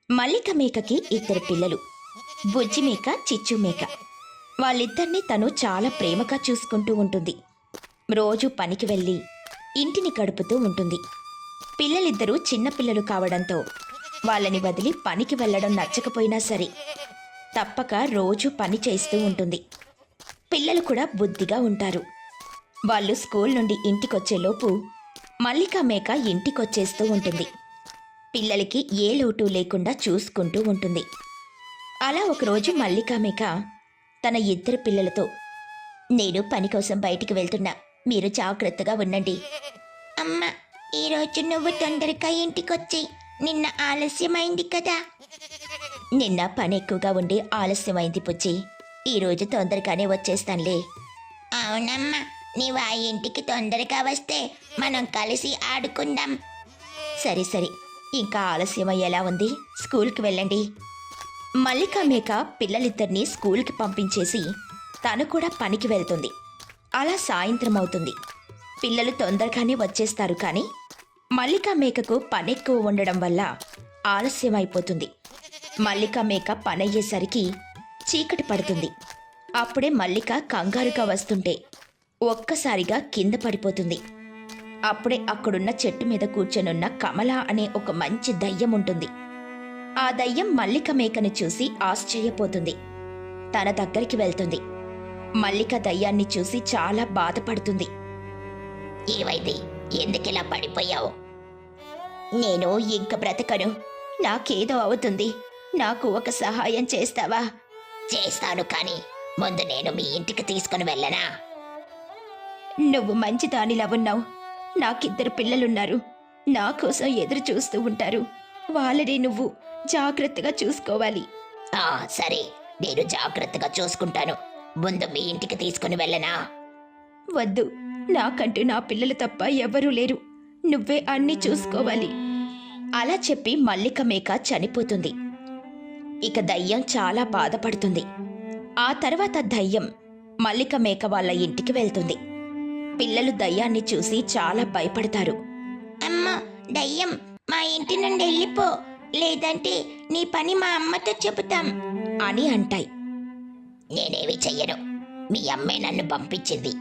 మల్లిక మేకకి ఇద్దరు పిల్లలు, బుజ్జి మేక, చిచ్చు మేక. వాళ్ళిద్దరినీ తను చాలా ప్రేమగా చూసుకుంటూ ఉంటుంది. రోజు పనికి వెళ్ళి ఇంటిని గడుపుతూ ఉంటుంది. పిల్లలిద్దరూ చిన్నపిల్లలు కావడంతో వాళ్ళని వదిలి పనికి వెళ్ళడం నచ్చకపోయినా సరే తప్పక రోజు పని చేస్తూ ఉంటుంది. పిల్లలు కూడా బుద్ధిగా ఉంటారు. వాళ్ళు స్కూల్ నుండి ఇంటికొచ్చేలోపు మల్లిక మేక ఇంటికొచ్చేస్తూ ఉంటుంది. పిల్లలకి ఏ లోటు లేకుండా చూసుకుంటూ ఉంటుంది. అలా ఒకరోజు మల్లిక మేక తన ఇద్దరు పిల్లలతో, నేను పని కోసం బయటికి వెళ్తున్నా, మీరు జాగ్రత్తగా ఉండండి. అమ్మ, ఈరోజు నువ్వు తొందరగా ఇంటికొచ్చి, నిన్న ఆలస్యమైంది కదా. నిన్న పని ఎక్కువగా ఉండి ఆలస్యమైంది పుచ్చి, ఈరోజు తొందరగానే వచ్చేస్తానులే. అవునమ్మా, నీవు ఆ ఇంటికి తొందరగా వస్తే మనం కలిసి ఆడుకుందాం. సరే సరే, ఇంకా ఆలస్యమయ్యేలా ఉంది, స్కూల్కి వెళ్ళండి. మల్లిక మేక పిల్లలిద్దరినీ స్కూల్కి పంపించేసి తను కూడా పనికి వెళ్తుంది. అలా సాయంత్రం అవుతుంది. పిల్లలు తొందరగానే వచ్చేస్తారు. కానీ మల్లిక మేకకు పని ఎక్కువ ఉండడం వల్ల ఆలస్యం అయిపోతుంది. మల్లిక మేక పనయ్యేసరికి చీకటి పడుతుంది. అప్పుడే మల్లిక కంగారుగా వస్తుంటే ఒక్కసారిగా కింద పడిపోతుంది. అప్పుడే అక్కడున్న చెట్టు మీద కూర్చొనున్న కమల అనే ఒక మంచి దయ్యం ఉంటుంది. ఆ దయ్యం మల్లిక మేకని చూసి ఆశ్చర్యపోతుంది. తన దగ్గరికి వెళ్తుంది. మల్లిక దయ్యాన్ని చూసి చాలా బాధపడుతుంది. ఏవైంది, ఎందుకిలా పడిపోయావు? నేను ఇంక బ్రతకను, నాకేదో అవుతుంది, నాకు ఒక సహాయం చేస్తావా? చేస్తాను, కానీ ముందు నేను మీ ఇంటికి తీసుకుని వెళ్ళనా? నువ్వు మంచి దానిలా ఉన్నావు. నాకిద్దరు పిల్లలున్నారు, నా కోసం ఎదురు చూస్తూ ఉంటారు. వాళ్ళని నువ్వు జాగ్రత్తగా చూసుకోవాలి. సరే, నేను జాగ్రత్తగా చూసుకుంటాను. ముందు మీ ఇంటికి తీసుకుని వెళ్ళనా? వద్దు, నాకంటూ నా పిల్లలు తప్ప ఎవరూ లేరు, నువ్వే అన్నీ చూసుకోవాలి. అలా చెప్పి మల్లిక మేక చనిపోతుంది. ఇక దయ్యం చాలా బాధపడుతుంది. ఆ తర్వాత దయ్యం మల్లిక మేక వాళ్ళ ఇంటికి వెళ్తుంది. పిల్లలు దయ్యాన్ని చూసి చాలా భయపడతారు. అమ్మా, దయ్యం, మా ఇంటి నుండి వెళ్ళిపో, లేదంటే నీ పని మా అమ్మతో చెబుతాం అని అంటాయి. నేనేవి చెయ్యను, మీ అమ్మే నన్ను పంపించింది.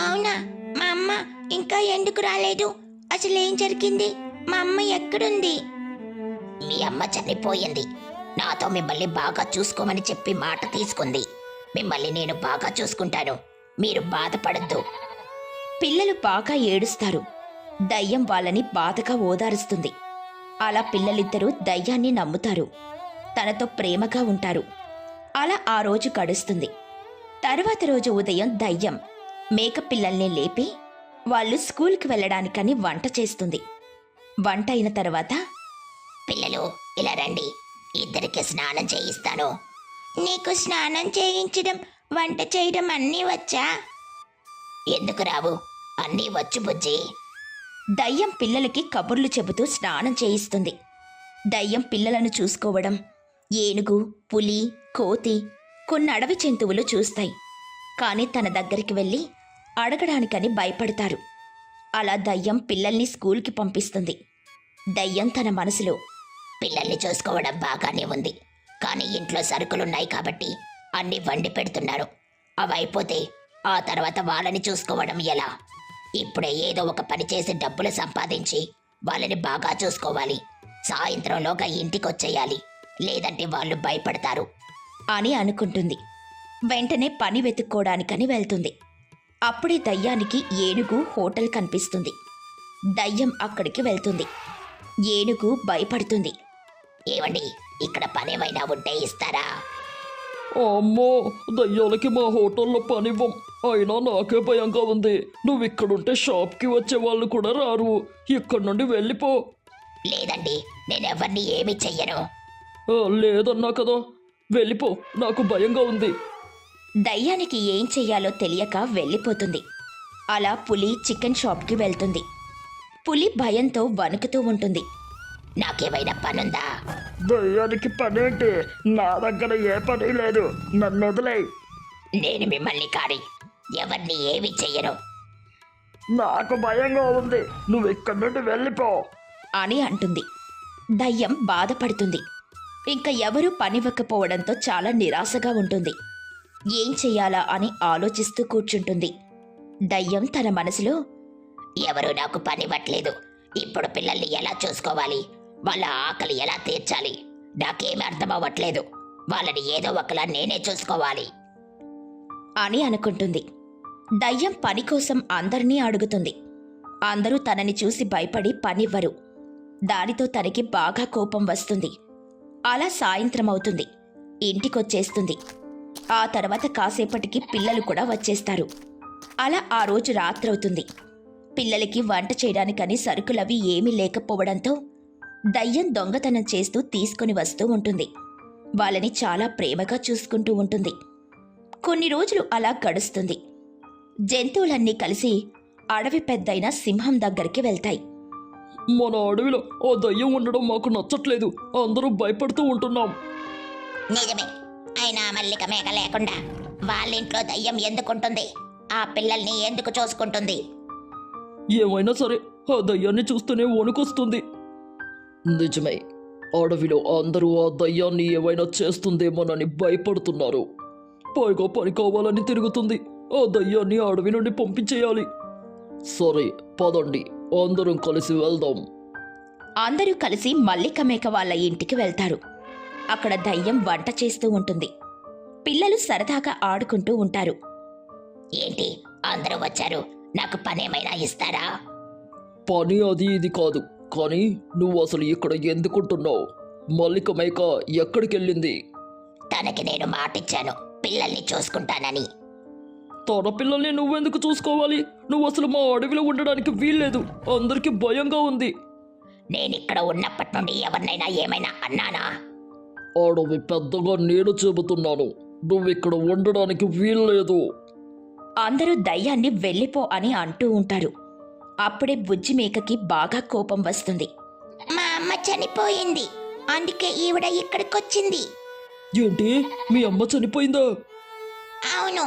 అవునా? మా అమ్మ ఇంకా ఎందుకు రాలేదు? అసలేం జరిగింది? మా అమ్మ ఎక్కడుంది? మీ అమ్మ చనిపోయింది. నాతో మిమ్మల్ని బాగా చూసుకోమని చెప్పి మాట తీసుకుంది. మిమ్మల్ని నేను బాగా చూసుకుంటాను, మీరు బాధపడద్దు. పిల్లలు బాగా ఏడుస్తారు. దయ్యం వాళ్ళని బాధగా ఓదారుస్తుంది. అలా పిల్లలిద్దరూ దయ్యాన్ని నమ్ముతారు. తనతో ప్రేమగా ఉంటారు. అలా ఆ రోజు గడుస్తుంది. తర్వాత రోజు ఉదయం దయ్యం మేక పిల్లల్ని లేపి వాళ్ళు స్కూల్కి వెళ్ళడానికని వంట చేస్తుంది. వంట అయిన తర్వాత, పిల్లలు ఇలా రండి, ఇద్దరికి స్నానం చేయిస్తాను. నీకు స్నానం చేయించడం, వంట చేయడం అన్నీ వచ్చా? ఎందుకు రావు, అన్నీ వచ్చు బుజ్జి. దయ్యం పిల్లలకి కబుర్లు చెబుతూ స్నానం చేయిస్తుంది. దయ్యం పిల్లలను చూసుకోవడం ఏనుగు, పులి, కోతి, కొన్ని అడవి జంతువులు చూస్తాయి. కానీ తన దగ్గరికి వెళ్ళి అడగడానికని భయపడతారు. అలా దయ్యం పిల్లల్ని స్కూల్కి పంపిస్తుంది. దయ్యం తన మనసులో, పిల్లల్ని చూసుకోవడం బాగానే ఉంది, కానీ ఇంట్లో సరుకులున్నాయి కాబట్టి అన్నీ వండి పెడుతున్నారు. అవి అయిపోతే ఆ తర్వాత వాళ్ళని చూసుకోవడం ఎలా? ఇప్పుడే ఏదో ఒక పని చేసి డబ్బులు సంపాదించి వాళ్ళని బాగా చూసుకోవాలి. సాయంత్రంలోగా ఇంటికొచ్చేయాలి, లేదంటే వాళ్ళు భయపడతారు అని అనుకుంటుంది. వెంటనే పని వెతుక్కోవడానికని వెళ్తుంది. అప్పుడే దయ్యానికి ఏనుగు హోటల్ కనిపిస్తుంది. దయ్యం అక్కడికి వెళ్తుంది. ఏనుగు భయపడుతుంది. ఏమండి, ఇక్కడ పనేమైనా ఉంటే ఇస్తారా? అమ్మో, దయ్యాలకి మా హోటల్లో పనివ్వం. అయినా నాకే భయంగా ఉంది. నువ్వు ఇక్కడుంటే షాప్కి వచ్చే వాళ్ళు కూడా రారు. ఇక్కడి నుండి వెళ్ళిపో. లేదండి, నేనెవరిని ఏమీ చెయ్యను. లేదన్నా కదా, వెళ్ళిపో, నాకు భయంగా ఉంది. దయ్యానికి ఏం చెయ్యాలో తెలియక వెళ్ళిపోతుంది. అలా పులి చికెన్ షాప్కి వెళ్తుంది. పులి భయంతో వణుకుతూ ఉంటుంది. నాకేమైనా పనుందా? దయ్యానికి పనేంటి? నా దగ్గర ఏ పని లేదు, నన్ను వదిలేయ్. నేను మిమ్మల్ని కాని ఎవరిని ఏమీ చెయ్యను. నాకు భయంగా ఉంది, నువ్వు ఇక్కడి నుండి వెళ్ళిపో అని అంటుంది. దయ్యం బాధపడుతుంది. ఇంకా ఎవరూ పనివ్వకపోవడంతో చాలా నిరాశగా ఉంటుంది. ఏం చెయ్యాలా అని ఆలోచిస్తూ కూర్చుంటుంది. దయ్యం తన మనసులో, ఎవరు నాకు పనివ్వట్లేదు, ఇప్పుడు పిల్లల్ని ఎలా చూసుకోవాలి, వాళ్ళ ఆకలి ఎలా తీర్చాలి, నాకేమీ అర్థం అవ్వట్లేదు, వాళ్ళని ఏదో ఒకలా నేనే చూసుకోవాలి అని అనుకుంటుంది. దయ్యం పని కోసం అందరినీ అడుగుతుంది. అందరూ తనని చూసి భయపడి పనివ్వరు. దానితో తనకి బాగా కోపం వస్తుంది. అలా సాయంత్రం అవుతుంది. ఇంటికొచ్చేస్తుంది. ఆ తర్వాత కాసేపటికి పిల్లలు కూడా వచ్చేస్తారు. అలా ఆ రోజు రాత్రవుతుంది. పిల్లలకి వంట చేయడానికని సరుకులవి ఏమీ లేకపోవడంతో దయ్యం దొంగతనం చేస్తూ తీసుకొని వస్తూ ఉంటుంది. వాళ్ళని చాలా ప్రేమగా చూసుకుంటూ ఉంటుంది. కొన్ని రోజులు అలా గడుస్తుంది. జంతువులన్నీ కలిసి అడవి పెద్దయిన సింహం దగ్గరికి వెళ్తాయి. మన అడవిలో ఆ దయ్యం ఉండడం మాకు నచ్చట్లేదు, అందరూ భయపడుతూ ఉంటున్నాం. నిజమే, అయినా మల్లిక మేక లేకుండా వాళ్ళ ఇంట్లో దయ్యం ఎందుకుంటుంది, ఆ పిల్లల్ని ఎందుకు చూసుకుంటుంది? ఏమైనా సరే ఆ దయ్యాన్ని చూస్తూనే వణుకొస్తుంది. నిజమే, అడవిలో అందరూ ఆ దయ్యాన్ని ఏమైనా చేస్తుందేమోనని భయపడుతున్నారు. పైగా పని కావాలని తిరుగుతుంది. ఆ దయ్యాన్ని అడవి నుండి పంపించేయాలి. సరే పదండి, అందరం కలిసి వెళ్దాం. అందరూ కలిసి మల్లిక మేక వాళ్ళ ఇంటికి వెళ్తారు. అక్కడ దయ్యం వంట చేస్తూ ఉంటుంది. పిల్లలు సరదాగా ఆడుకుంటూ ఉంటారు. ఏంటి అందరూ వచ్చారు, నాకు పనేమైనా ఇస్తారా? పని అది ఇది కాదు, కానీ నువ్వు అసలు ఇక్కడ ఎందుకుంటున్నావు? మల్లిక మేక ఎక్కడికెళ్ళింది? తనకి నేను మాటిచ్చాను పిల్లల్ని చూసుకుంటానని. తన పిల్లల్ని నువ్వెందుకు చూసుకోవాలి? నువ్వు అసలు మా అడవిలో ఉండడానికి వీల్లేదు, అందరికీ భయంగా ఉంది. నేనిక్కడ ఉన్నప్పటి నుండి ఎవరినైనా ఏమైనా అన్నానా? అడవి పెద్దగా నేను చెబుతున్నాను, నువ్విక్కడ ఉండడానికి వీల్లేదు. అందరూ దయ్యాన్ని వెళ్ళిపో అని అంటూ ఉంటారు. అప్పుడే బుజ్జి మేకకి బాగా కోపం వస్తుంది. మా అమ్మ చనిపోయింది, అందుకే ఈవిడ ఇక్కడికొచ్చింది. ఏంటి, మీ అమ్మ చనిపోయిందా? అవును,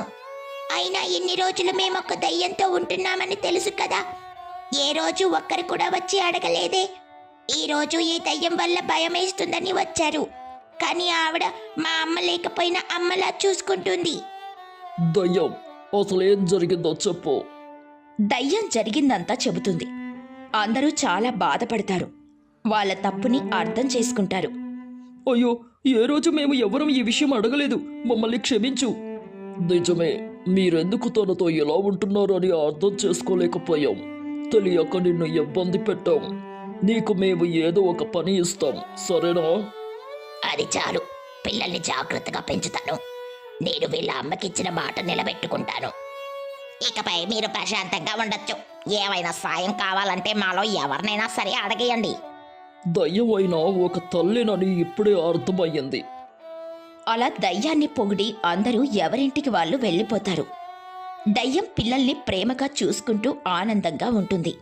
అయినా ఇన్ని రోజులు మేమొక దయ్యంతో ఉంటున్నామని తెలుసు కదా, ఏ రోజు ఒక్కరు కూడా వచ్చి అడగలేదే. ఈ రోజు ఈ దయ్యం వల్ల భయమేస్తుందని వచ్చారు, కానీ ఆవిడ మా అమ్మ లేకపోయినా అమ్మలా చూసుకుంటుంది. దయ్యం, అసలేం జరిగిందో చెప్పు. దయ్యం జరిగిందంతా చెబుతుంది. అందరూ చాలా బాధపడతారు. వాళ్ళ తప్పుని అర్థం చేసుకుంటారు. అయ్యో, ఏ రోజు మేము ఎవరం ఈ విషయం అడగలేదు, మమ్మల్ని క్షమించు. నిజమే, మీరెందుకు తనతో ఎలా ఉంటున్నారో అని అర్థం చేసుకోలేకపోయాం. తెలియక నిన్ను ఇబ్బంది పెట్టాం. నీకు మేము ఏదో ఒక పని ఇస్తాం, సరేనా? అది చాలు, పిల్లల్ని జాగ్రత్తగా పెంచుతాను. నేను వీళ్ళ అమ్మకిచ్చిన మాట నిలబెట్టుకుంటాను. ఇకపై మీరు ప్రశాంతంగా ఉండొచ్చు. ఏమైనా సాయం కావాలంటే మాలో ఎవరినైనా సరే అడగేయండి. దయ్యం అయినా ఒక తల్లినని ఇప్పుడే అర్థమయ్యింది. అలా దయ్యాన్ని పొగిడి అందరూ ఎవరింటికి వాళ్ళు వెళ్ళిపోతారు. దయ్యం పిల్లల్ని ప్రేమగా చూసుకుంటూ ఆనందంగా ఉంటుంది.